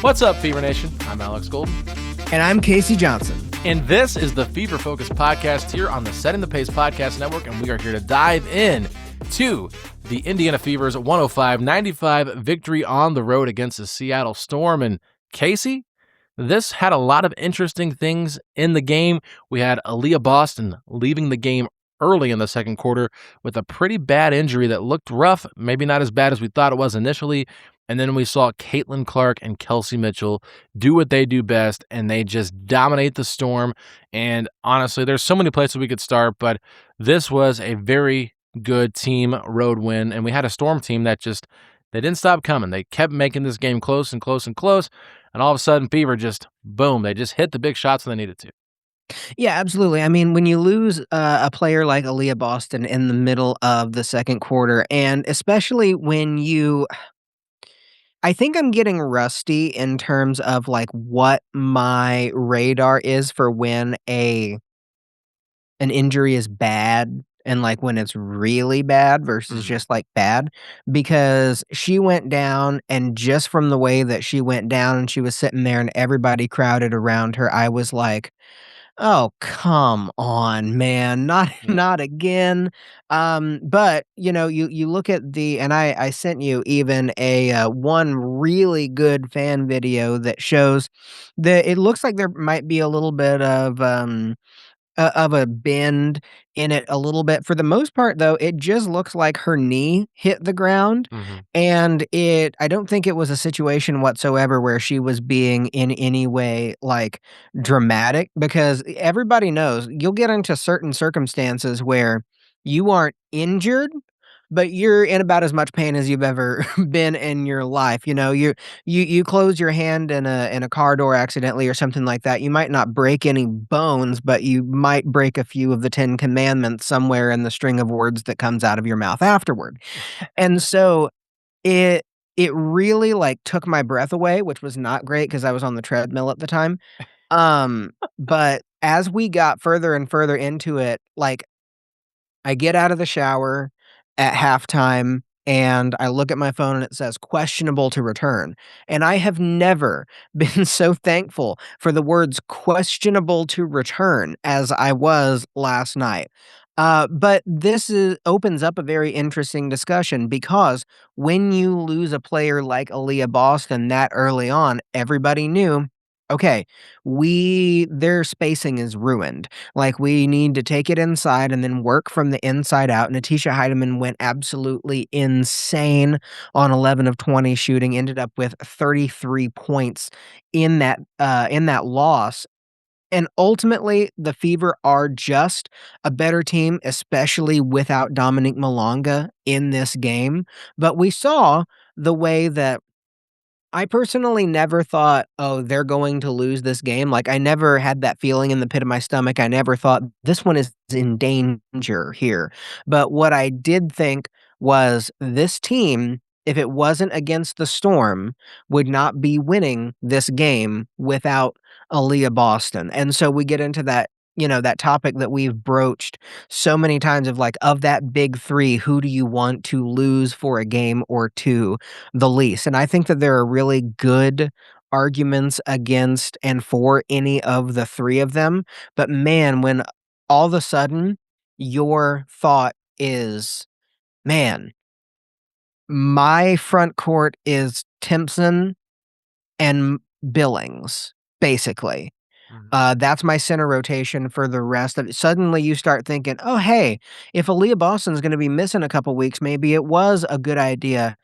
What's up, Fever Nation? I'm Alex Golden. And I'm Casey Johnson. And this is the Fever Focus podcast here on the Setting the Pace Podcast Network, and we are here to dive in to the Indiana Fever's 105-95 victory on the road against the Seattle Storm. And Casey, this had a lot of interesting things in the game. We had Aliyah Boston leaving the game early in the second quarter with a pretty bad injury that looked rough, maybe not as bad as we thought it was initially. And then we saw Caitlin Clark and Kelsey Mitchell do what they do best, and they just dominate the Storm. And honestly, there's so many places we could start, but this was a very good team road win. And we had a Storm team that they didn't stop coming. They kept making this game close and close and close. And all of a sudden, Fever just, boom, they just hit the big shots when they needed to. Yeah, absolutely. I mean, when you lose a player like Aliyah Boston in the middle of the second quarter, and especially when I think I'm getting rusty in terms of like what my radar is for when an injury is bad and like when it's really bad versus just like bad, because she went down, and just from the way that she went down and she was sitting there and everybody crowded around her, I was like, oh, come on, man. Not again. But you look at and I sent you even a one really good fan video that shows that it looks like there might be a little bit of a bend in it a little bit. For the most part, though, it just looks like her knee hit the ground, and I don't think it was a situation whatsoever where she was being in any way, like, dramatic, because everybody knows you'll get into certain circumstances where you aren't injured, but you're in about as much pain as you've ever been in your life. You close your hand in a car door accidentally or something like that. You might not break any bones, but you might break a few of the 10 commandments somewhere in the string of words that comes out of your mouth afterward. And so it really like took my breath away, which was not great because I was on the treadmill at the time. But as we got further and further into it, like, I get out of the shower at halftime, and I look at my phone and it says questionable to return. And I have never been so thankful for the words questionable to return as I was last night. But this opens up a very interesting discussion, because when you lose a player like Aliyah Boston that early on, everybody knew, okay, their spacing is ruined. Like, we need to take it inside and then work from the inside out. Natisha Heidemann went absolutely insane on 11 of 20 shooting, ended up with 33 points in that loss. And ultimately, the Fever are just a better team, especially without Dominique Malonga in this game. But we saw the way that I personally never thought, "Oh, they're going to lose this game." Like, I never had that feeling in the pit of my stomach. I never thought, "This one is in danger here." But what I did think was, this team, if it wasn't against the Storm, would not be winning this game without Aliyah Boston. And so we get into that topic that we've broached so many times of, like, of that big three, who do you want to lose for a game or two the least? And I think that there are really good arguments against and for any of the three of them. But man, when all of a sudden your thought is, man, my front court is Timpson and Billings, basically. That's my center rotation for the rest of it. Suddenly you start thinking, oh, hey, if Aliyah Boston's going to be missing a couple weeks, maybe it was a good idea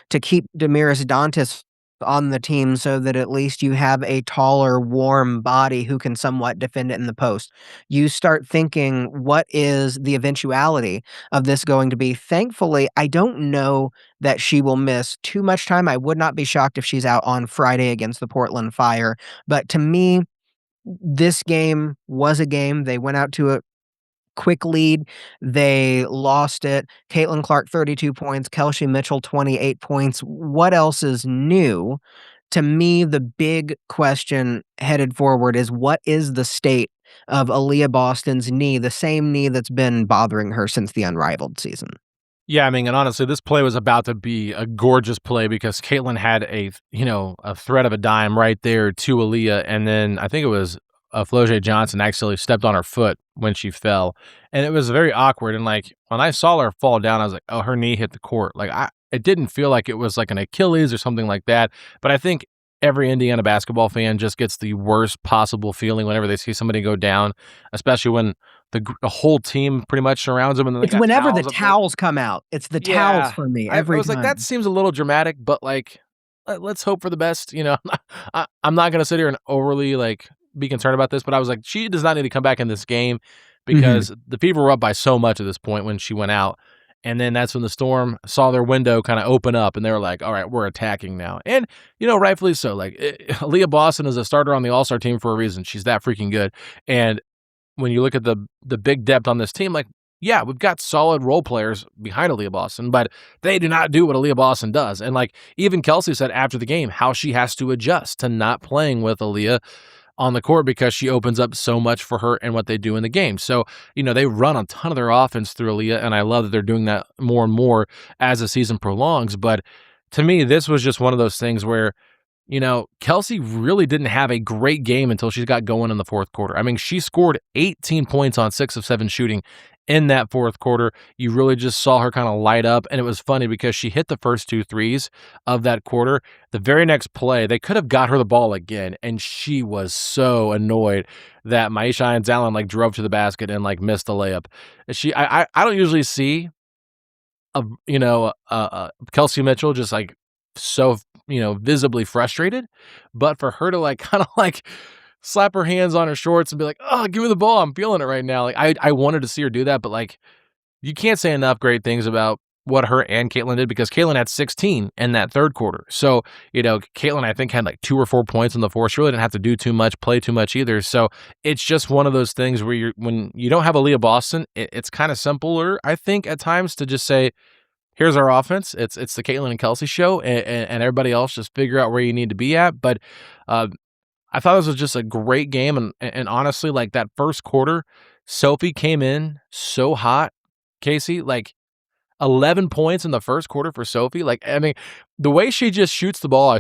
to keep Demiris Dantas on the team so that at least you have a taller, warm body who can somewhat defend it in the post. You start thinking, what is the eventuality of this going to be? Thankfully, I don't know that she will miss too much time. I would not be shocked if she's out on Friday against the Portland Fire. But to me, this game was a game. They went out to a quick lead. They lost it. Caitlin Clark, 32 points. Kelsey Mitchell, 28 points. What else is new? To me, the big question headed forward is, what is the state of Aliyah Boston's knee, the same knee that's been bothering her since the Unrivaled season? Yeah, I mean, and honestly, this play was about to be a gorgeous play because Caitlin had a threat of a dime right there to Aliyah, and then I think it was Floje Johnson actually stepped on her foot when she fell, and it was very awkward. And like when I saw her fall down, I was like, oh, her knee hit the court. It didn't feel like it was like an Achilles or something like that. But I think every Indiana basketball fan just gets the worst possible feeling whenever they see somebody go down, especially when the whole team pretty much surrounds them, and then they It's got whenever the towels up there. towels come out. It's the towels Yeah, for me I every was like, that time. seems a little dramatic, but like, let's hope for the best. I'm not gonna sit here and overly like be concerned about this, but I was like, she does not need to come back in this game Mhm. because the Fever were up by so much at this point when she went out. And then that's when the Storm saw their window kind of open up, and they were like, "All right, we're attacking now." And rightfully so. Like, Aliyah Boston is a starter on the All Star team for a reason. She's that freaking good. And when you look at the big depth on this team, like, yeah, we've got solid role players behind Aliyah Boston, but they do not do what Aliyah Boston does. And like even Kelsey said after the game, how she has to adjust to not playing with Aliyah on the court because she opens up so much for her and what they do in the game. So, they run a ton of their offense through Aliyah, and I love that they're doing that more and more as the season prolongs. But to me, this was just one of those things where Kelsey really didn't have a great game until she got going in the fourth quarter. I mean, she scored 18 points on 6 of 7 shooting in that fourth quarter. You really just saw her kind of light up, and it was funny because she hit the first 2 threes of that quarter. The very next play, they could have got her the ball again, and she was so annoyed that Maisha Allen like drove to the basket and like missed the layup. I don't usually see Kelsey Mitchell just like so visibly frustrated, but for her to like kind of like slap her hands on her shorts and be like, "Oh, give me the ball, I'm feeling it right now." Like I wanted to see her do that, but like you can't say enough great things about what her and Caitlin did because Caitlin had 16 in that third quarter. So, Caitlin, I think, had like 2 or 4 points in the fourth. She really didn't have to do too much, play too much either. So it's just one of those things where when you don't have Aliyah Boston, it's kind of simpler, I think, at times to just say, here's our offense. It's the Caitlin and Kelsey show, and everybody else just figure out where you need to be at. But uh, I thought this was just a great game, and honestly, like that first quarter, Sophie came in so hot, Casey, like 11 points in the first quarter for Sophie. Like, I mean, the way she just shoots the ball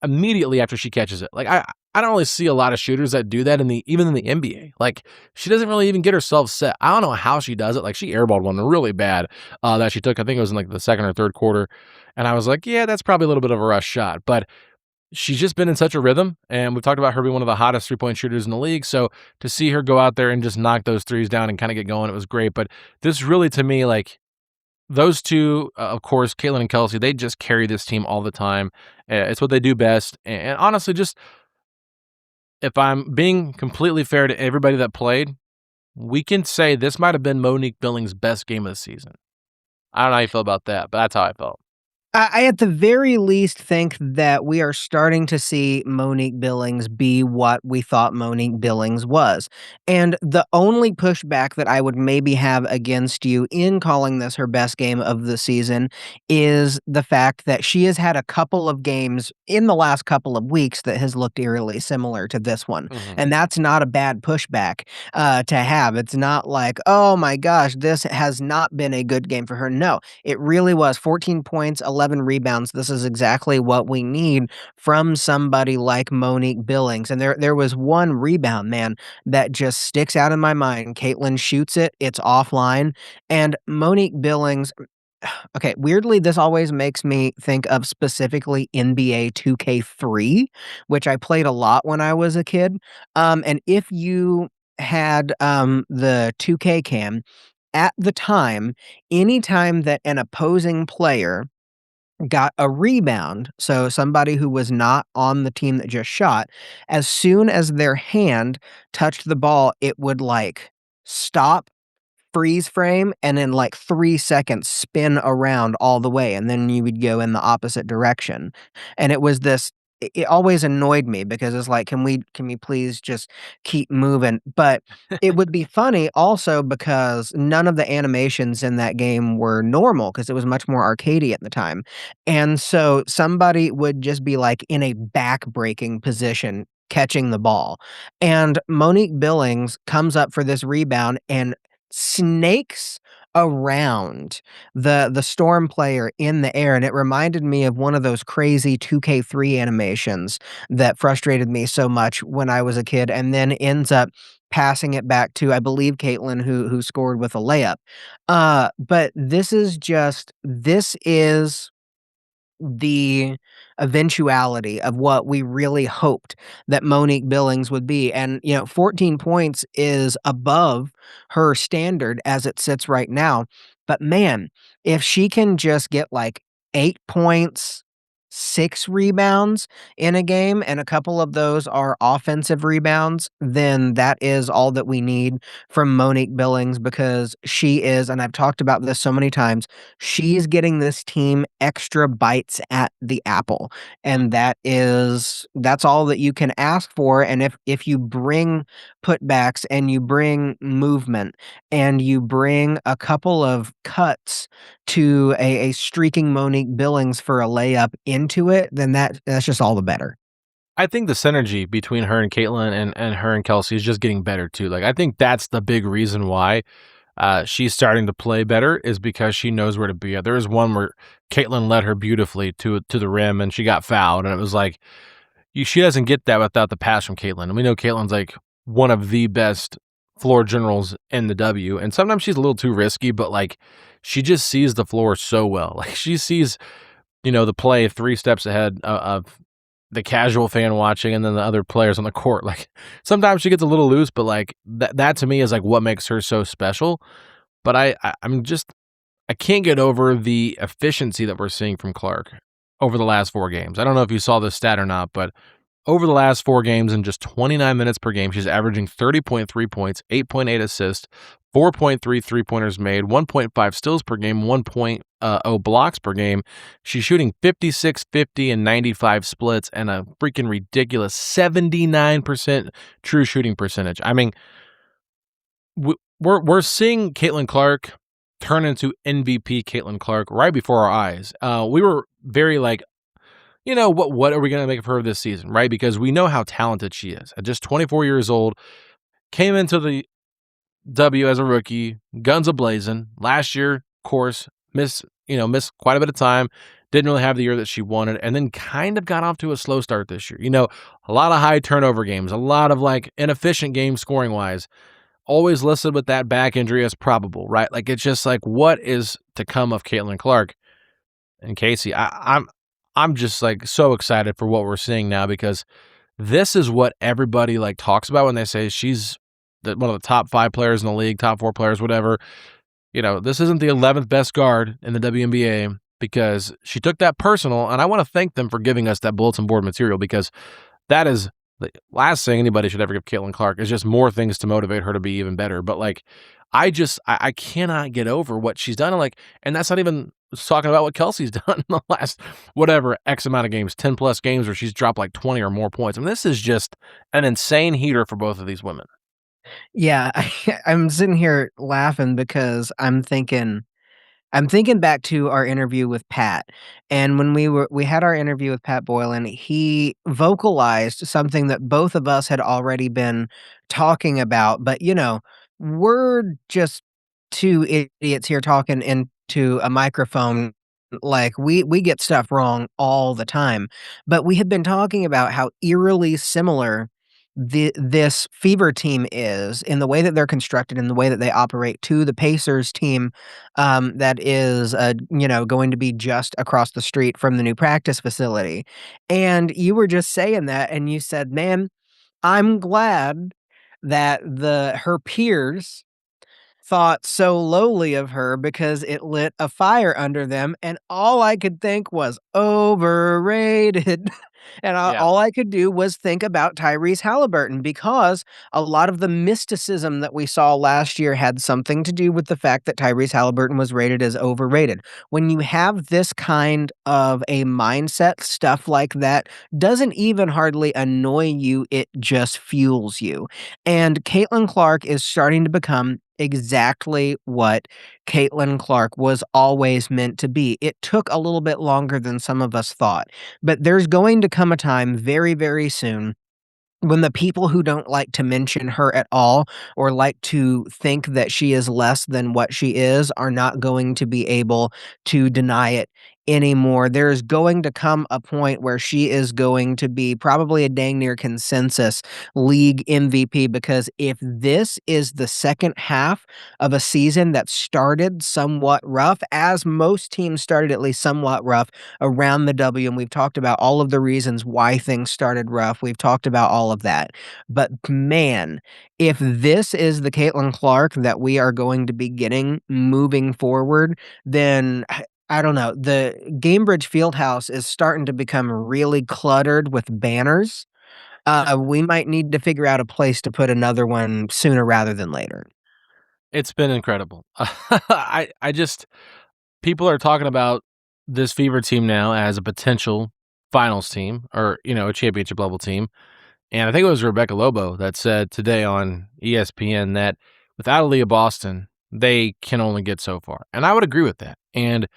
immediately after she catches it. Like, I don't really see a lot of shooters that do that even in the NBA. Like, she doesn't really even get herself set. I don't know how she does it. Like, she airballed one really bad that she took. I think it was in like the second or third quarter. And I was like, yeah, that's probably a little bit of a rush shot. But she's just been in such a rhythm, and we've talked about her being one of the hottest three-point shooters in the league, so to see her go out there and just knock those threes down and kinda get going, it was great. But this really, to me, like, those two, of course, Caitlin and Kelsey, they just carry this team all the time. It's what they do best, and honestly, just if I'm being completely fair to everybody that played, we can say this might have been Monique Billings' best game of the season. I don't know how you feel about that, but that's how I felt. I at the very least think that we are starting to see Monique Billings be what we thought Monique Billings was. And the only pushback that I would maybe have against you in calling this her best game of the season is the fact that she has had a couple of games in the last couple of weeks that has looked eerily similar to this one. Mhm. And that's not a bad pushback to have. It's not like, oh my gosh, this has not been a good game for her. No, it really was 14 points, 11 rebounds. This is exactly what we need from somebody like Monique Billings. And there was one rebound, man, that just sticks out in my mind. Caitlin shoots it, it's offline, and Monique Billings. Okay, weirdly, this always makes me think of specifically NBA 2K3, which I played a lot when I was a kid. And if you had the 2K cam, at the time, anytime that an opposing player got a rebound, so somebody who was not on the team that just shot, as soon as their hand touched the ball, it would, like, stop, freeze frame, and in, like, 3 seconds, spin around all the way, and then you would go in the opposite direction, and it was this it always annoyed me because it's like, "Can we please just keep moving?" But it would be funny also because none of the animations in that game were normal because it was much more arcadey at the time, and so somebody would just be, like, in a back-breaking position catching the ball, and Monique Billings comes up for this rebound and snakes around the storm player in the air, and it reminded me of one of those crazy 2K3 animations that frustrated me so much when I was a kid, and then ends up passing it back to, I believe, Caitlin, who scored with a layup. But this is the eventuality of what we really hoped that Monique Billings would be. And, 14 points is above her standard as it sits right now. But man, if she can just get like 8 points, 6 rebounds in a game, and a couple of those are offensive rebounds, then that is all that we need from Monique Billings because she is, and I've talked about this so many times, she's getting this team extra bites at the apple, and that's all that you can ask for, and if you bring putbacks and you bring movement and you bring a couple of cuts to a streaking Monique Billings for a layup into it, then that's just all the better. I think the synergy between her and Caitlin and her and Kelsey is just getting better too. Like I think that's the big reason why she's starting to play better is because she knows where to be. There was one where Caitlin led her beautifully to the rim and she got fouled, and it was like she doesn't get that without the pass from Caitlin. And we know Caitlin's like one of the best floor generals in the W, and sometimes she's a little too risky, but like she just sees the floor so well. Like she sees the play 3 steps ahead of the casual fan watching and then the other players on the court. Like sometimes she gets a little loose, but like that to me is like what makes her so special. But I can't get over the efficiency that we're seeing from Clark over the last 4 games. I don't know if you saw this stat or not, but over the last 4 games in just 29 minutes per game, she's averaging 30.3 points, 8.8 assists, 4.3 3-pointers made, 1.5 steals per game, 1.0 blocks per game. She's shooting 56, 50, and 95 splits and a freaking ridiculous 79% true shooting percentage. I mean, we're seeing Caitlin Clark turn into MVP Caitlin Clark right before our eyes. We were very like, what are we going to make of her this season, right? Because we know how talented she is. At just 24 years old, came into the W as a rookie, guns a-blazing. Last year, of course, missed quite a bit of time, didn't really have the year that she wanted, and then kind of got off to a slow start this year. A lot of high turnover games, a lot of like inefficient games scoring-wise, always listed with that back injury as probable, right? Like it's just like what is to come of Caitlin Clark and Casey. I'm just like so excited for what we're seeing now because this is what everybody like talks about when they say she's one of the top 5 players in the league, top 4 players, whatever. This isn't the 11th best guard in the WNBA because she took that personal, and I want to thank them for giving us that bulletin board material because that is the last thing anybody should ever give Caitlin Clark is just more things to motivate her to be even better. But like, I cannot get over what she's done. And that's not even talking about what Kelsey's done in the last whatever X amount of games, 10 plus games where she's dropped like 20 or more points. I mean, this is just an insane heater for both of these women. Yeah, I'm sitting here laughing because I'm thinking back to our interview with Pat, and when we had our interview with Pat Boylan, he vocalized something that both of us had already been talking about, but, we're just 2 idiots here talking into a microphone, like, we get stuff wrong all the time, but we had been talking about how eerily similar this Fever team is in the way that they're constructed, in the way that they operate to the Pacers team that is, going to be just across the street from the new practice facility. And you were just saying that, and you said, "Man, I'm glad that the her peers thought so lowly of her because it lit a fire under them, and all I could think was overrated." And Yeah. all I could do was think about Tyrese Halliburton because a lot of the mysticism that we saw last year had something to do with the fact that Tyrese Halliburton was rated as overrated. When you have this kind of a mindset, stuff like that doesn't even hardly annoy you, it just fuels you. And Caitlin Clark is starting to become exactly what Caitlin Clark was always meant to be. It took a little bit longer than some of us thought, but there's going to come a time very, very soon when the people who don't like to mention her at all or like to think that she is less than what she is are not going to be able to deny it anymore. There's going to come a point where she is going to be probably a dang near consensus league MVP, because if this is the second half of a season that started somewhat rough, as most teams started at least somewhat rough around the W, and we've talked about all of the reasons why things started rough. We've talked about all of that. But man, if this is the Caitlin Clark that we are going to be getting moving forward, then I don't know. The Gamebridge Fieldhouse is starting to become really cluttered with banners. We might need to figure out a place to put another one sooner rather than later. It's been incredible. I just people are talking about this Fever team now as a potential finals team or, a championship level team. And I think it was Rebecca Lobo that said today on ESPN that without Aliyah Boston, they can only get so far. And I would agree with that. And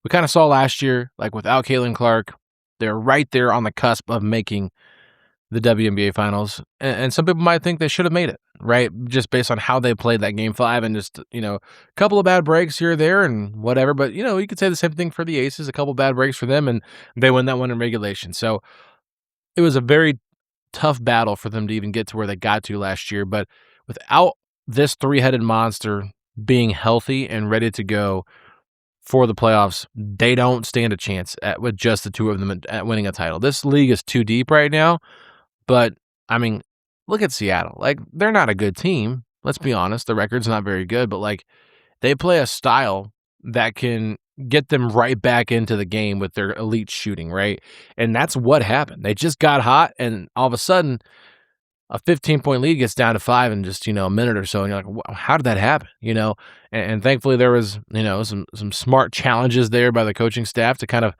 we kind of saw last year, like without Caitlin Clark, they're right there on the cusp of making the WNBA finals. And some people might think they should have made it, right? Just based on how they played that game 5 and just, a couple of bad breaks here or there and whatever. But, you could say the same thing for the Aces, a couple of bad breaks for them, and they win that one in regulation. So it was a very tough battle for them to even get to where they got to last year. But without this three-headed monster being healthy and ready to go for the playoffs, they don't stand a chance with just the two of them at winning a title. This league is too deep right now. But, I mean, look at Seattle. Like, they're not a good team. Let's be honest. The record's not very good. But, like, they play a style that can get them right back into the game with their elite shooting, right? And that's what happened. They just got hot, and all of a sudden, a 15-point lead gets down to 5 in just, a minute or so. And you're like, how did that happen? And thankfully there was, some smart challenges there by the coaching staff to kind of,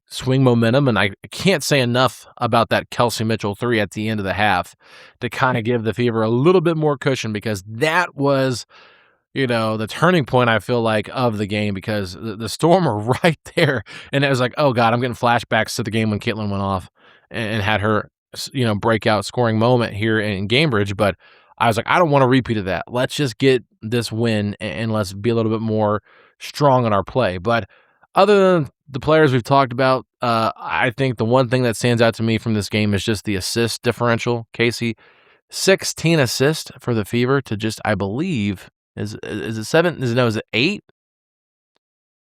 swing momentum. And I can't say enough about that Kelsey Mitchell 3 at the end of the half to kind of give the Fever a little bit more cushion, because that was, the turning point, I feel like, of the game, because the Storm were right there. And it was like, oh God, I'm getting flashbacks to the game when Caitlin went off and had her, breakout scoring moment here in Gamebridge. But I was like, I don't want a repeat of that. Let's just get this win and let's be a little bit more strong in our play. But other than the players we've talked about, I think the one thing that stands out to me from this game is just the assist differential. Casey, 16 assists for the Fever to just, I believe, is it 7? Is it 8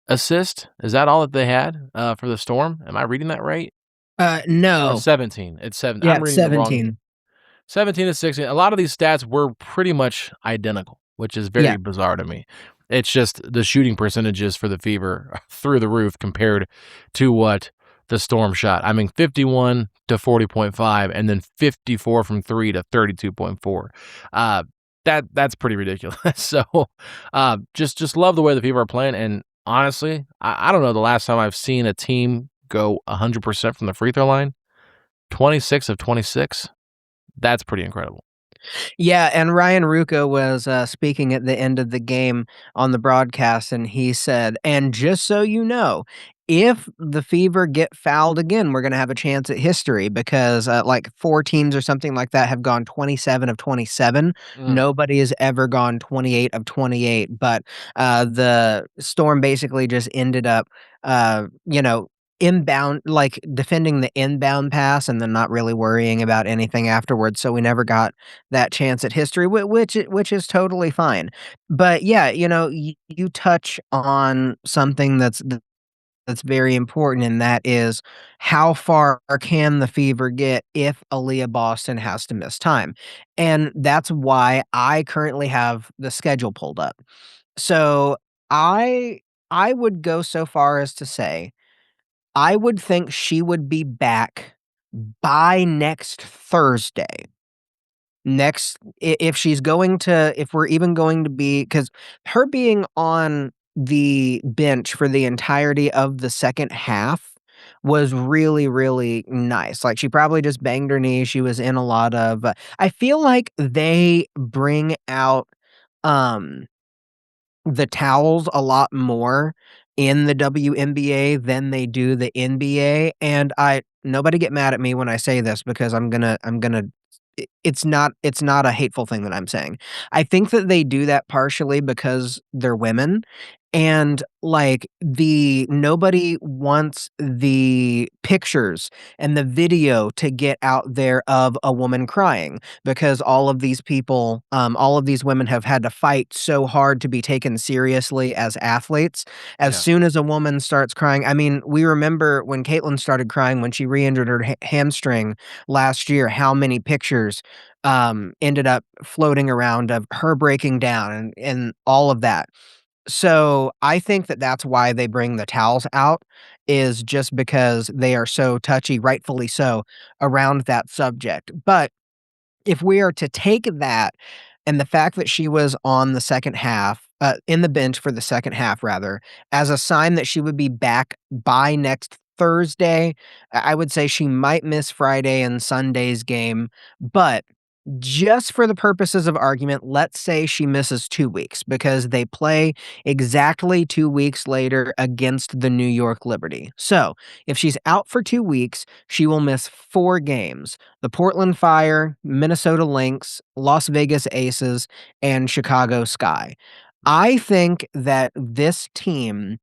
assists? Is that all that they had for the Storm? Am I reading that right? No. Or 17. It's 7. Yeah, I'm reading 17. the wrong. 17 to 16. A lot of these stats were pretty much identical, which is very bizarre to me. It's just the shooting percentages for the Fever through the roof compared to what the Storm shot. I mean, 51 to 40.5, and then 54 from 3 to 32.4. That's pretty ridiculous. So, just love the way the Fever are playing. And honestly, I don't know the last time I've seen a team go 100% from the free throw line. 26 of 26. That's pretty incredible. Yeah, and Ryan Ruocco was speaking at the end of the game on the broadcast, and he said, "And just so you know, if the Fever get fouled again, we're going to have a chance at history, because like 4 teams or something like that have gone 27 of 27. Nobody has ever gone 28 of 28, but the Storm basically just ended up, inbound, like defending the inbound pass and then not really worrying about anything afterwards. So we never got that chance at history, which is totally fine. But yeah, you touch on something that's very important, and that is how far can the Fever get if Aliyah Boston has to miss time? And that's why I currently have the schedule pulled up. So I would go so far as to say I would think she would be back by next Thursday. If she's going to, if we're even going to be, because her being on the bench for the entirety of the second half was really, really nice. Like, she probably just banged her knee. She was in a lot of, I feel like they bring out, the towels a lot more in the WNBA than they do the NBA, and nobody get mad at me when I say this because I'm gonna it's not a hateful thing that I'm saying. I think that they do that partially because they're women, and, like, the nobody wants the pictures and the video to get out there of a woman crying because all of these women have had to fight so hard to be taken seriously as athletes. As Yeah. soon as a woman starts crying, I mean, we remember when Caitlyn started crying when she re-injured her hamstring last year, how many pictures, ended up floating around of her breaking down and all of that. So, I think that that's why they bring the towels out, is just because they are so touchy, rightfully so, around that subject. But if we are to take that and the fact that she was on the second half, in the bench for the second half rather, as a sign that she would be back by next Thursday, I would say she might miss Friday and Sunday's game, but just for the purposes of argument, let's say she misses 2 weeks because they play exactly 2 weeks later against the New York Liberty. So, if she's out for 2 weeks, she will miss 4 games: the Portland Fire, Minnesota Lynx, Las Vegas Aces, and Chicago Sky. I think that this team,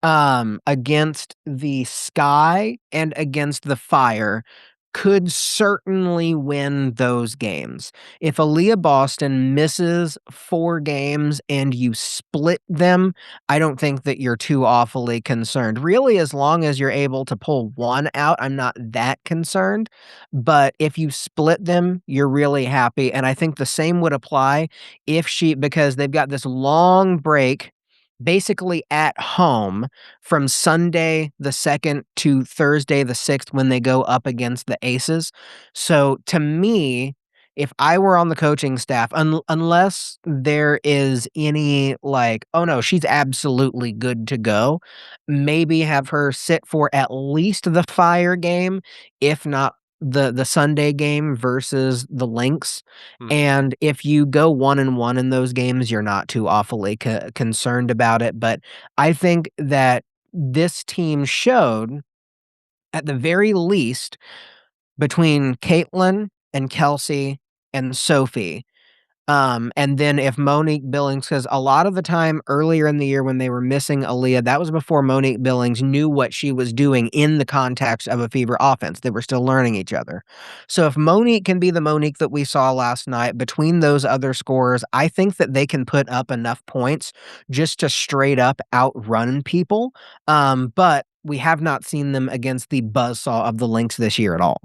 against the Sky and against the Fire could certainly win those games. If Aliyah Boston misses 4 games and you split them, I don't think that you're too awfully concerned. Really, as long as you're able to pull 1 out, I'm not that concerned, but if you split them, you're really happy, and I think the same would apply if she because they've got this long break basically at home from Sunday the 2nd to Thursday the 6th when they go up against the Aces. So, to me, if I were on the coaching staff, unless there is any, like, "Oh, no, she's absolutely good to go," maybe have her sit for at least the Fire game, if not the Sunday game versus the Lynx, Hmm. and if you go 1 and 1 in those games, you're not too awfully concerned about it, but I think that this team showed, at the very least, between Caitlyn and Kelsey and Sophie, and then if Monique Billings, because a lot of the time earlier in the year when they were missing Aliyah, that was before Monique Billings knew what she was doing in the context of a Fever offense. They were still learning each other. So if Monique can be the Monique that we saw last night between those other scorers, I think that they can put up enough points just to straight up outrun people. But we have not seen them against the buzzsaw of the Lynx this year at all.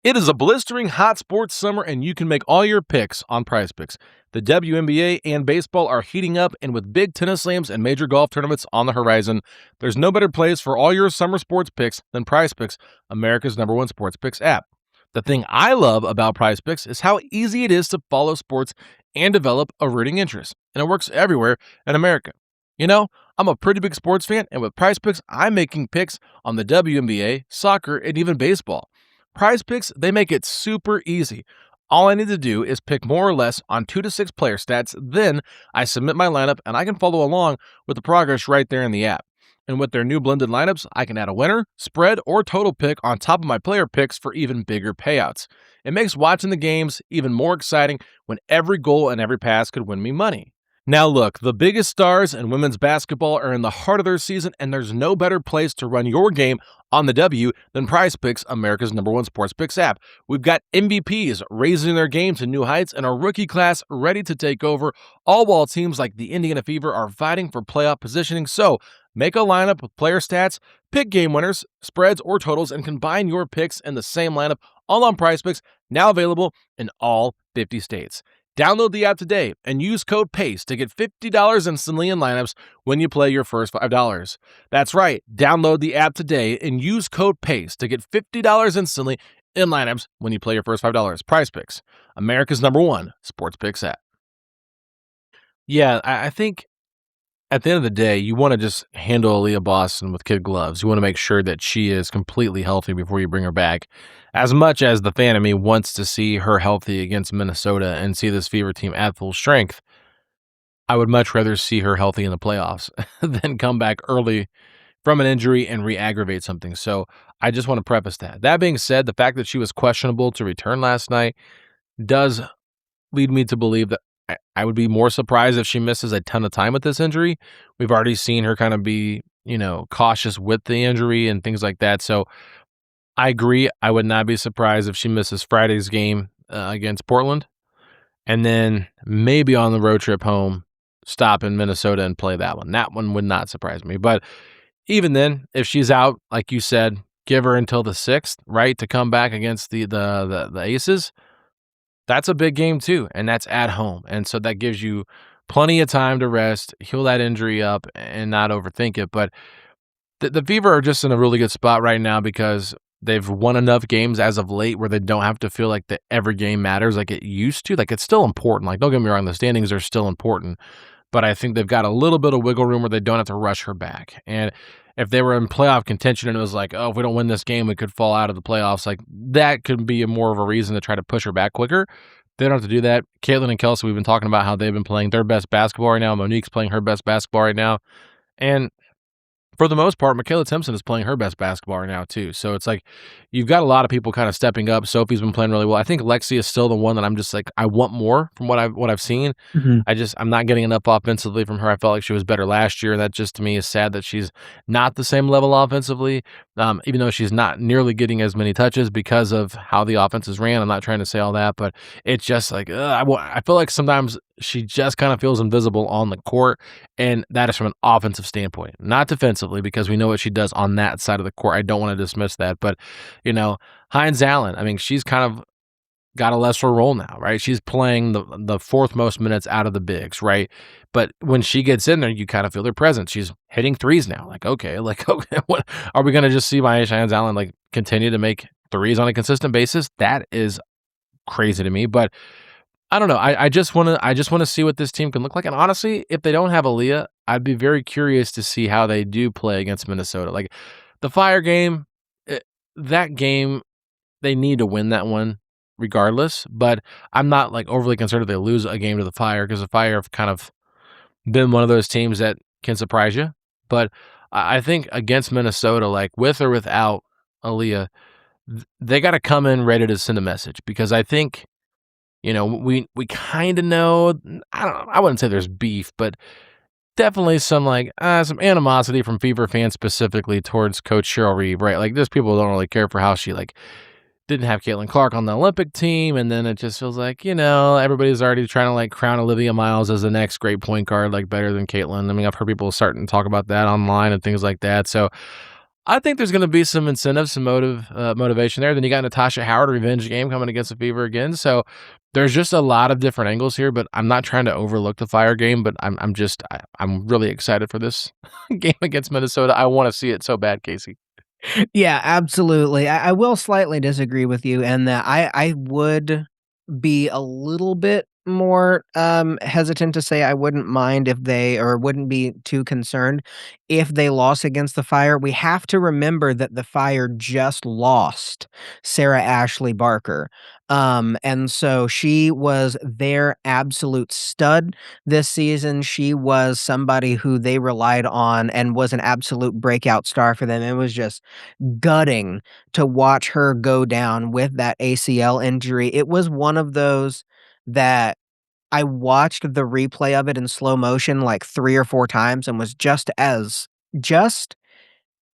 It is a blistering hot sports summer, and you can make all your picks on PrizePicks. The WNBA and baseball are heating up, and with big tennis slams and major golf tournaments on the horizon, there's no better place for all your summer sports picks than PrizePicks, America's #1 sports picks app. The thing I love about PrizePicks is how easy it is to follow sports and develop a rooting interest, and it works everywhere in America. You know, I'm a pretty big sports fan, and with PrizePicks, I'm making picks on the WNBA, soccer, and even baseball. Prize Picks, they make it super easy. All I need to do is pick more or less on 2 to 6 player stats, then I submit my lineup and I can follow along with the progress right there in the app. And with their new blended lineups, I can add a winner, spread, or total pick on top of my player picks for even bigger payouts. It makes watching the games even more exciting when every goal and every pass could win me money. Now look, the biggest stars in women's basketball are in the heart of their season, and there's no better place to run your game on the W than PrizePicks, America's #1 sports picks app. We've got MVPs raising their game to new heights and a rookie class ready to take over, all while teams like the Indiana Fever are fighting for playoff positioning. So make a lineup with player stats, pick game winners, spreads, or totals, and combine your picks in the same lineup, all on PrizePicks, now available in all 50 states. Download the app today and use code PACE to get $50 instantly in lineups when you play your first $5. That's right, download the app today and use code PACE to get $50 instantly in lineups when you play your first $5. PrizePicks, America's #1 sports picks app. Yeah, I think at the end of the day, you want to just handle Aliyah Boston with kid gloves. You want to make sure that she is completely healthy before you bring her back. As much as the fan of me wants to see her healthy against Minnesota and see this Fever team at full strength, I would much rather see her healthy in the playoffs than come back early from an injury and re-aggravate something. So I just want to preface that. That being said, the fact that she was questionable to return last night does lead me to believe that I would be more surprised if she misses a ton of time with this injury. We've already seen her kind of be, cautious with the injury and things like that. So I agree. I would not be surprised if she misses Friday's game against Portland, and then maybe on the road trip home, stop in Minnesota and play that one. That one would not surprise me. But even then, if she's out, like you said, give her until the 6th, right, to come back against the Aces. That's a big game too, and that's at home. And so that gives you plenty of time to rest, heal that injury up, and not overthink it. But the Fever are just in a really good spot right now because they've won enough games as of late where they don't have to feel like that every game matters like it used to. Like, it's still important. Like, don't get me wrong, the standings are still important, but I think they've got a little bit of wiggle room where they don't have to rush her back. And if they were in playoff contention and it was like, oh, if we don't win this game, we could fall out of the playoffs, like that could be more of a reason to try to push her back quicker. They don't have to do that. Caitlin and Kelsey, we've been talking about how they've been playing their best basketball right now. Monique's playing her best basketball right now. And for the most part, Michaela Timpson is playing her best basketball right now too. So it's like you've got a lot of people kind of stepping up. Sophie's been playing really well. I think Lexi is still the one that I'm just like I want more from what I've seen. Mhm. I'm not getting enough offensively from her. I felt like she was better last year. That just to me is sad that she's not the same level offensively. Even though she's not nearly getting as many touches because of how the offenses ran. I'm not trying to say all that, but it's just like I feel like sometimes she just kind of feels invisible on the court, and that is from an offensive standpoint, not defensively, because we know what she does on that side of the court. I don't want to dismiss that, but Hines Allen, I mean, she's kind of got a lesser role now, right? She's playing the fourth most minutes out of the bigs, right? But when she gets in there, you kind of feel her presence. She's hitting threes now. Like, okay, what are we gonna just see Hines Allen like continue to make threes on a consistent basis? That is crazy to me, but I don't know. I just wanna see what this team can look like. And honestly, if they don't have Aliyah, I'd be very curious to see how they do play against Minnesota. Like the Fire game, that game, they need to win that one regardless. But I'm not like overly concerned if they lose a game to the Fire because the Fire have kind of been one of those teams that can surprise you. But I think against Minnesota, like with or without Aliyah, they got to come in ready to send a message because I think we kind of know. I don't know. I wouldn't say there's beef, but definitely some animosity from Fever fans specifically towards Coach Cheryl Reeve, right? Like, there's people who don't really care for how she didn't have Caitlin Clark on the Olympic team, and then it just feels like everybody's already trying to crown Olivia Miles as the next great point guard, like better than Caitlin. I mean, I've heard people starting to talk about that online and things like that. So I think there's going to be some incentive, some motivation there. Then you got Natasha Howard, revenge game coming against the Fever again. So there's just a lot of different angles here, but I'm not trying to overlook the Fire game, but I'm really excited for this game against Minnesota. I want to see it so bad, Casey. Yeah, absolutely. I will slightly disagree with you in that I would be a little bit more hesitant to say I wouldn't mind if they or wouldn't be too concerned if they lost against the Fire. We have to remember that the Fire just lost Sarah Ashley Barker. And so she was their absolute stud this season. She was somebody who they relied on and was an absolute breakout star for them. It was just gutting to watch her go down with that ACL injury. It was one of those that I watched the replay of it in slow motion like 3 or 4 times and was just as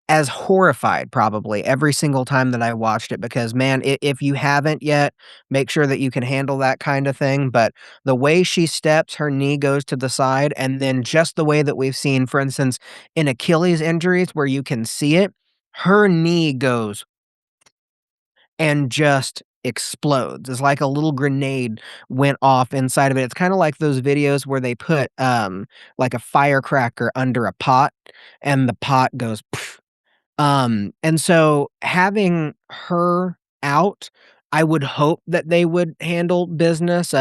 horrified probably every single time that I watched it because, man, if you haven't yet, make sure that you can handle that kinda thing, but the way she steps, her knee goes to the side, and then just the way that we've seen, for instance, in Achilles injuries where you can see it, her knee goes and just explodes. It's like a little grenade went off inside of it. It's kinda like those videos where they put, like a firecracker under a pot, and the pot goes and so having her out, I would hope that they would handle business,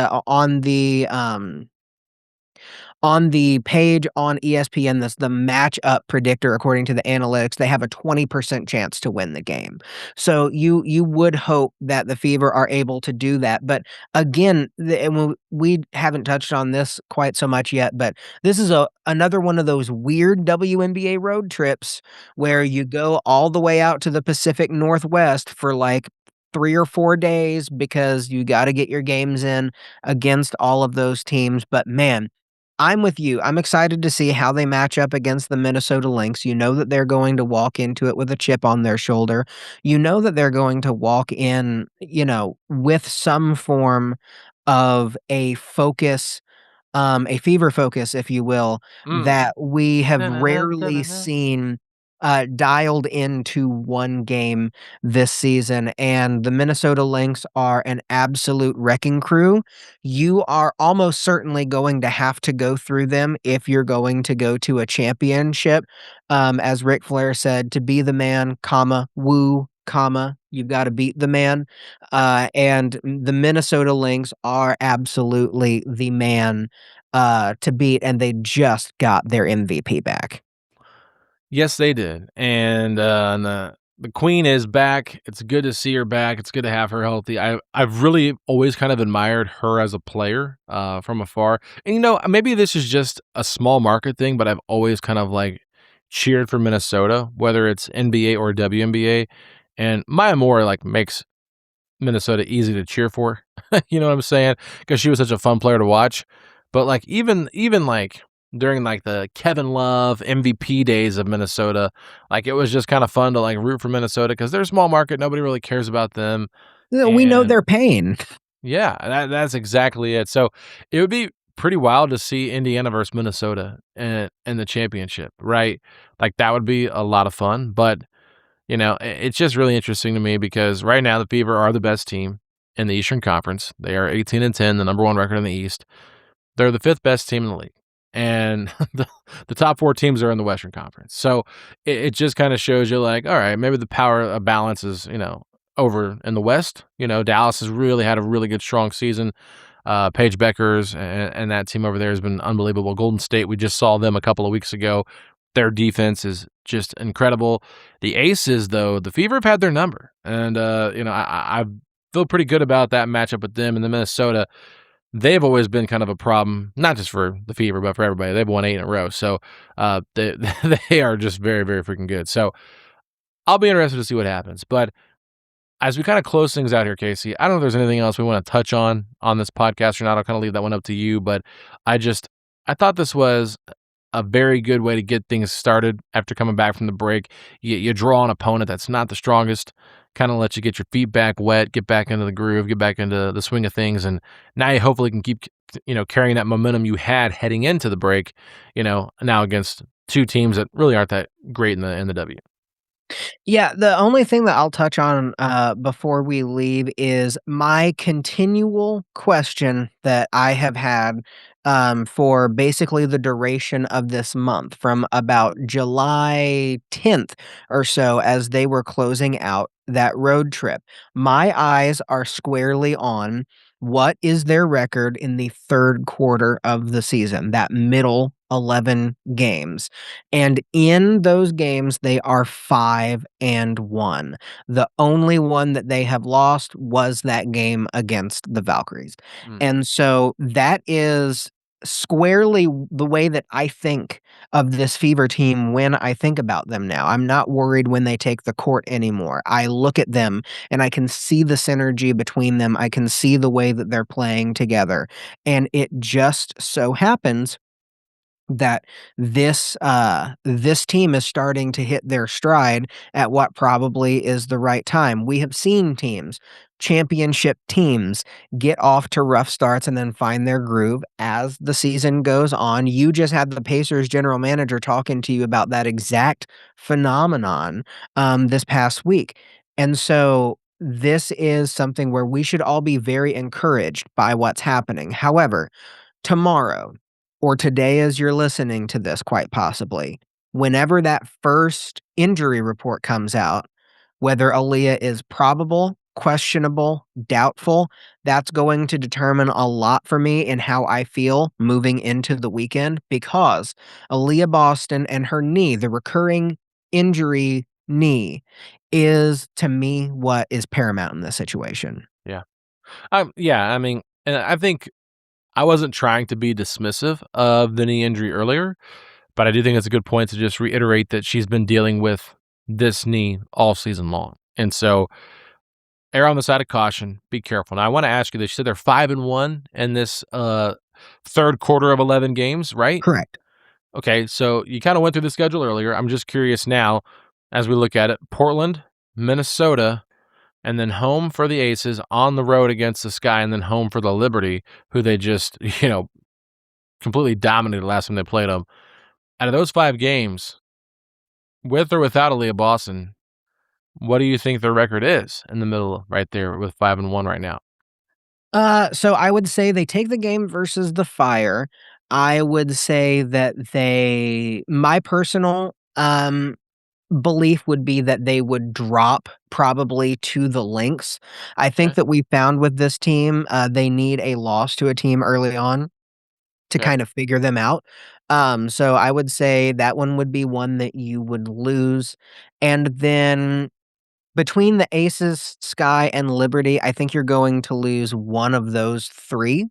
On the page on ESPN, that's the matchup predictor, according to the analytics, they have a 20% chance to win the game. So you would hope that the Fever are able to do that. But again, and we haven't touched on this quite so much yet, but this is another one of those weird WNBA road trips where you go all the way out to the Pacific Northwest for like 3 or 4 days because you gotta get your games in against all of those teams. But man, I'm with you. I'm excited to see how they match up against the Minnesota Lynx. You know that they're going to walk into it with a chip on their shoulder. You know that they're going to walk in, with some form of a fever focus, if you will, Mm. that we have Da-na-na, rarely da-na-na. seen dialed into one game this season. And the Minnesota Lynx are an absolute wrecking crew. You are almost certainly going to have to go through them if you're going to go to a championship. As Ric Flair said, to be the man, comma, woo, comma, you've got to beat the man. And the Minnesota Lynx are absolutely the man to beat, and they just got their MVP back. Yes, they did, and the queen is back. It's good to see her back. It's good to have her healthy. I've really always kind of admired her as a player from afar. And maybe this is just a small market thing, but I've always kind of like cheered for Minnesota, whether it's NBA or WNBA. And Maya Moore like makes Minnesota easy to cheer for. You know what I'm saying? Because she was such a fun player to watch. But like even like during like the Kevin Love MVP days of Minnesota, like it was just kind of fun to like root for Minnesota because they're a small market. Nobody really cares about them. We know And their pain. yeah, that's exactly it. So it would be pretty wild to see Indiana versus Minnesota in the championship, right? Like that would be a lot of fun. But it's just really interesting to me because right now the Fever are the best team in the Eastern Conference. They are 18-10, the number one record in the East. They're the fifth best team in the league. And the top four teams are in the Western Conference. So it just kind of shows you like, all right, maybe the power of balance is, over in the West. Dallas has really had a really good, strong season. Paige Beckers and that team over there has been unbelievable. Golden State, we just saw them a couple of weeks ago. Their defense is just incredible. The Aces, though, the Fever have had their number. And, I feel pretty good about that matchup with them and the Minnesota. They've always been kind of a problem, not just for the Fever, but for everybody. They've won 8 in a row. So they, they are just very, very freaking good. So I'll be interested to see what happens. But as we kind of close things out here, Casey, I don't know if there's anything else we want to touch on this podcast or not. I'll kind of leave that one up to you. But I thought this was a very good way to get things started after coming back from the break. You draw an opponent that's not the strongest, kind of let you get your feet back wet, get back into the groove, get back into the swing of things, and now you hopefully can keep carrying that momentum you had heading into the break. Now against two teams that really aren't that great in the W. Yeah, the only thing that I'll touch on, before we leave is my continual question that I have had, for basically the duration of this month from about July 10th or so as they were closing out that road trip. My eyes are squarely on what is their record in the 3rd quarter of the season, that middle 11 games. And in those games, they are 5-1. The only one that they have lost was that game against the Valkyries. Mm. And so that is squarely the way that I think of this Fever team when I think about them now. I'm not worried when they take the court anymore. I look at them and I can see the synergy between them. I can see the way that they're playing together. And it just so happens that this team is starting to hit their stride at what probably is the right time. We have seen teams, championship teams, get off to rough starts and then find their groove as the season goes on. You just had the Pacers general manager talking to you about that exact phenomenon this past week. And so this is something where we should all be very encouraged by what's happening. However, tomorrow or today as you're listening to this, quite possibly, whenever that first injury report comes out, whether Aliyah is probable questionable, doubtful, that's going to determine a lot for me in how I feel moving into the weekend because Aliyah Boston and her knee, the recurring injury knee, is to me what is paramount in this situation. Yeah. Yeah, I mean, and I think I wasn't trying to be dismissive of the knee injury earlier, but I do think it's a good point to just reiterate that she's been dealing with this knee all season long. And so err on the side of caution, be careful. Now I want to ask you this. You said they're 5-1 in this third quarter of 11 games, right? Correct. Okay, so you kind of went through the schedule earlier. I'm just curious now as we look at it. Portland, Minnesota, and then home for the Aces, on the road against the Sky, and then home for the Liberty, who they just, completely dominated last time they played them. Out of those 5 games, with or without Aliyah Boston, what do you think their record is in the middle right there with 5-1 right now? So I would say they take the game versus the Fire. I would say that my personal belief would be that they would drop probably to the Lynx. I think Okay. that we found with this team, they need a loss to a team early on to Okay. kind of figure them out. So I would say that one would be one that you would lose. And then between the Aces, Sky, and Liberty, I think you're going to lose one of those 3,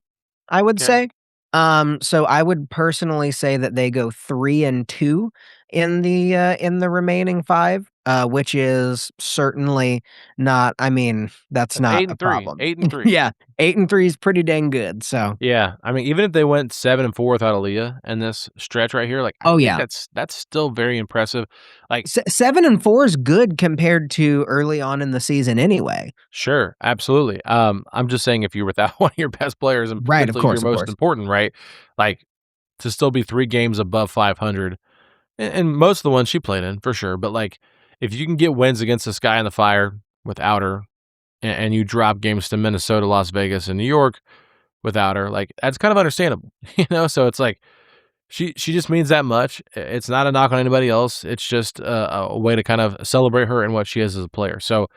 I would Okay. say. So I would personally say that they go 3-2 in the remaining 5, which is certainly not I mean, that's That's not 8 a and 3. problem. 8 and 3. Yeah, 8-3 is pretty dang good, so Yeah, I mean, even if they went 7-4 without Aaliyah in this stretch right here, like, I oh, think yeah. that's still very impressive. Like, 7-4 is good compared to early on in the season anyway. sure, absolutely. I'm just saying if you're without one of your best players and Right, potentially your of most course. important, right? Like, to still be 3 games above 500, and most of the ones she played in, for sure, but, like, if you can get wins against the Sky and the Fire without her, and you drop games to Minnesota, Las Vegas, and New York without her, like, that's kind of understandable, So it's like, she just means that much. It's not a knock on anybody else. It's just a way to kind of celebrate her and what she is as a player. So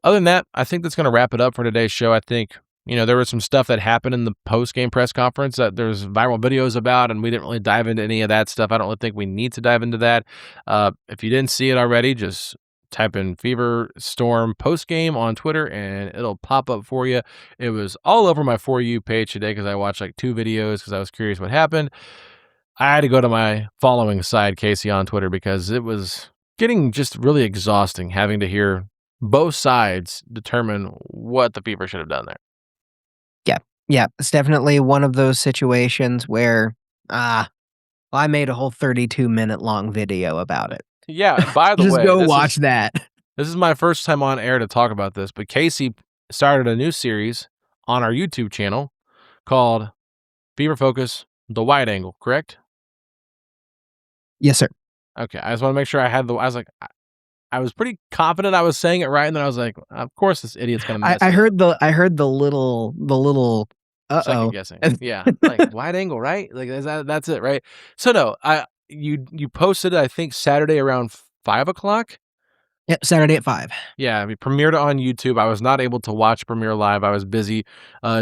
other than that, I think that's going to wrap it up for today's show. I think, there was some stuff that happened in the post-game press conference that there's viral videos about, and we didn't really dive into any of that stuff. I don't really think we need to dive into that. If you didn't see it already, just type in Fever Storm post-game on Twitter, and it'll pop up for you. It was all over my For You page today because I watched like 2 videos because I was curious what happened. I had to go to my following side, Casey, on Twitter, because it was getting just really exhausting having to hear both sides determine what the Fever should have done there. Yeah, yeah, it's definitely one of those situations where, ah, I made a whole 32-minute long video about it. Yeah, by the Just way, go this watch is that. this is my first time on air to talk about this, but Casey started a new series on our YouTube channel called Fever Focus: The Wide Angle, correct? Yes, sir. Okay, I just want to make sure I had the. I was like, I was pretty confident I was saying it right, and then I was like, of course this idiot's gonna mess I it up. heard the little Second uh-oh. guessing. Yeah, like, wide angle, right? Like, that's it, right? So, no, you posted, I think, Saturday around 5 o'clock? Yep, Saturday at 5. Yeah, we premiered it on YouTube. I was not able to watch premiere live. I was busy,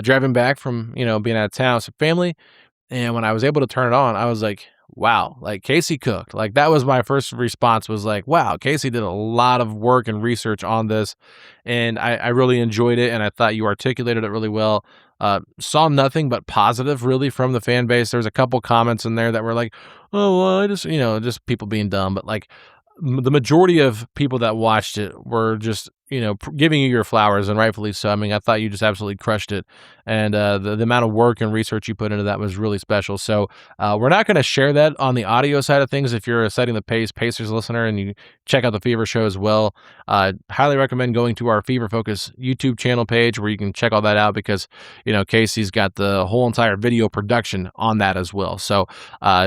driving back from, being out of town, so family. And when I was able to turn it on, I was like, wow, like Casey cooked. Like that was my first response was like, wow, Casey did a lot of work and research on this. And I really enjoyed it. And I thought you articulated it really well. Saw nothing but positive really from the fan base. There was a couple comments in there that were like, oh, well, I just, just people being dumb. But like the majority of people that watched it were just, giving you your flowers, and rightfully so. I mean, I thought you just absolutely crushed it. And the amount of work and research you put into that was really special. So we're not going to share that on the audio side of things. If you're a Setting the Pace Pacers listener and you check out the Fever Show as well, highly recommend going to our Fever Focus YouTube channel page where you can check all that out because, Casey's got the whole entire video production on that as well. So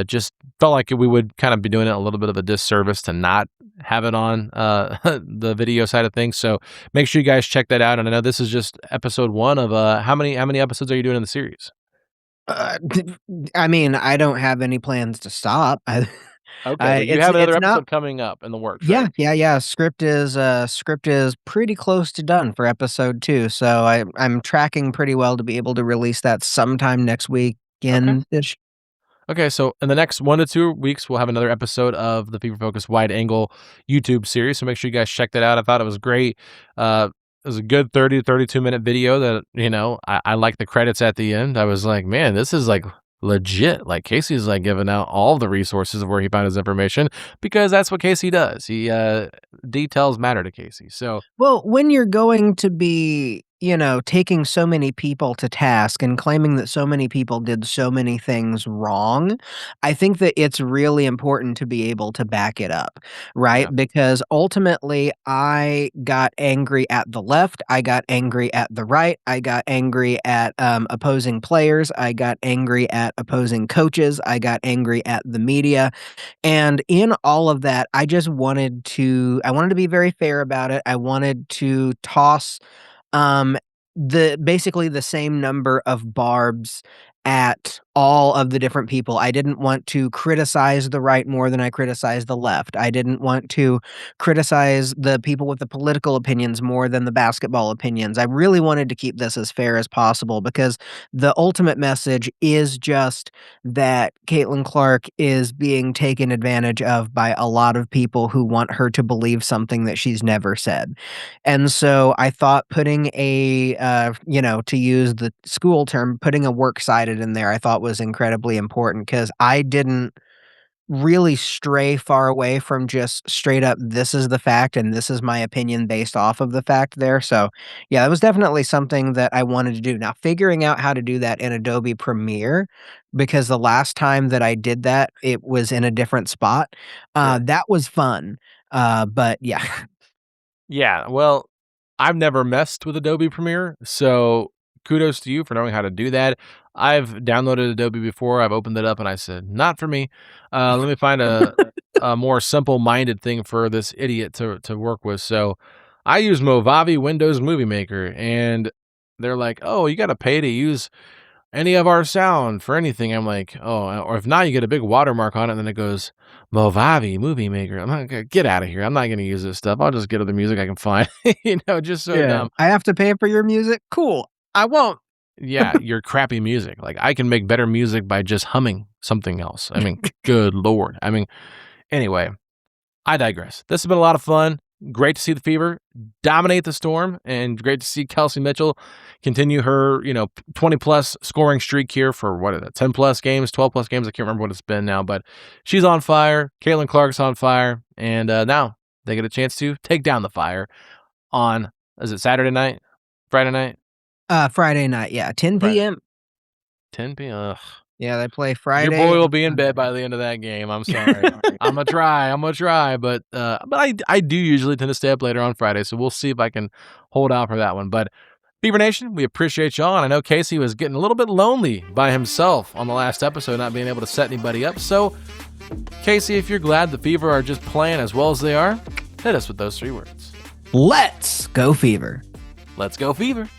just felt like we would kind of be doing it a little bit of a disservice to not have it on the video side of things. So make sure you guys check that out. And I know this is just episode 1 of how many episodes are you doing in the series? I mean, I don't have any plans to stop. Okay, but you have another It's not. episode coming up in the works, Yeah, right? yeah. Script is pretty close to done for episode 2, so I'm tracking pretty well to be able to release that sometime next Okay. weekend-ish. Okay, so in the next 1 to 2 weeks, we'll have another episode of the Fever Focus Wide Angle YouTube series. So make sure you guys check that out. I thought it was great. It was a good 30 to 32-minute video that, I like the credits at the end. I was like, man, this is like legit. Like Casey's like giving out all the resources of where he found his information because that's what Casey does. He details matter to Casey. So Well, when you're going to be, taking so many people to task and claiming that so many people did so many things wrong, I think that it's really important to be able to back it up, right? yeah, Because ultimately, I got angry at the left, I got angry at the right, I got angry at opposing players, I got angry at opposing coaches, I got angry at the media. And in all of that, I wanted to be very fair about it. I wanted to toss, basically the same number of barbs at all of the different people. I didn't want to criticize the right more than I criticized the left. I didn't want to criticize the people with the political opinions more than the basketball opinions. I really wanted to keep this as fair as possible because the ultimate message is just that Caitlin Clark is being taken advantage of by a lot of people who want her to believe something that she's never said. And so I thought putting to use the school term, putting a works cited in there, I thought was incredibly important because I didn't really stray far away from just straight up, this is the fact and this is my opinion based off of the fact there. So, yeah, that was definitely something that I wanted to do. Now, figuring out how to do that in Adobe Premiere, because the last time that I did that, it was in a different spot. sure. That was fun. But yeah. Yeah, well, I've never messed with Adobe Premiere, so kudos to you for knowing how to do that. I've downloaded Adobe before. I've opened it up and I said, not for me. Let me find a more simple-minded thing for this idiot to work with. So I use Movavi Windows Movie Maker, and they're like, oh, you got to pay to use any of our sound for anything. I'm like, oh, or if not, you get a big watermark on it, and then it goes Movavi Movie Maker. I'm not gonna get out of here. I'm not gonna use this stuff. I'll just get other music I can find. Just so Yeah. dumb. I have to pay for your music? Cool. I won't. Yeah, your crappy music. Like I can make better music by just humming something else. I mean, good lord. I mean, anyway, I digress. This has been a lot of fun. Great to see the Fever dominate the Storm, and great to see Kelsey Mitchell continue her, 20 plus scoring streak here for what is it, 10 plus games, 12 plus games. I can't remember what it's been now, but she's on fire. Caitlin Clark's on fire, and now they get a chance to take down the Fire on, is it Saturday night, Friday night, Friday night, yeah, 10 Friday, PM. 10 p.m. Ugh. Yeah, they play Your Friday boy will and be in bed Sunday. by the end of that game. I'm sorry. I'm gonna try, but I do usually tend to stay up later on Friday, so we'll see if I can hold out for that one. But Beaver Nation, we appreciate y'all, and I know Casey was getting a little bit lonely by himself on the last episode, not being able to set anybody up. So, Casey, if you're glad the Fever are just playing as well as they are, hit us with those 3 words. Let's go Fever. Let's go, Fever.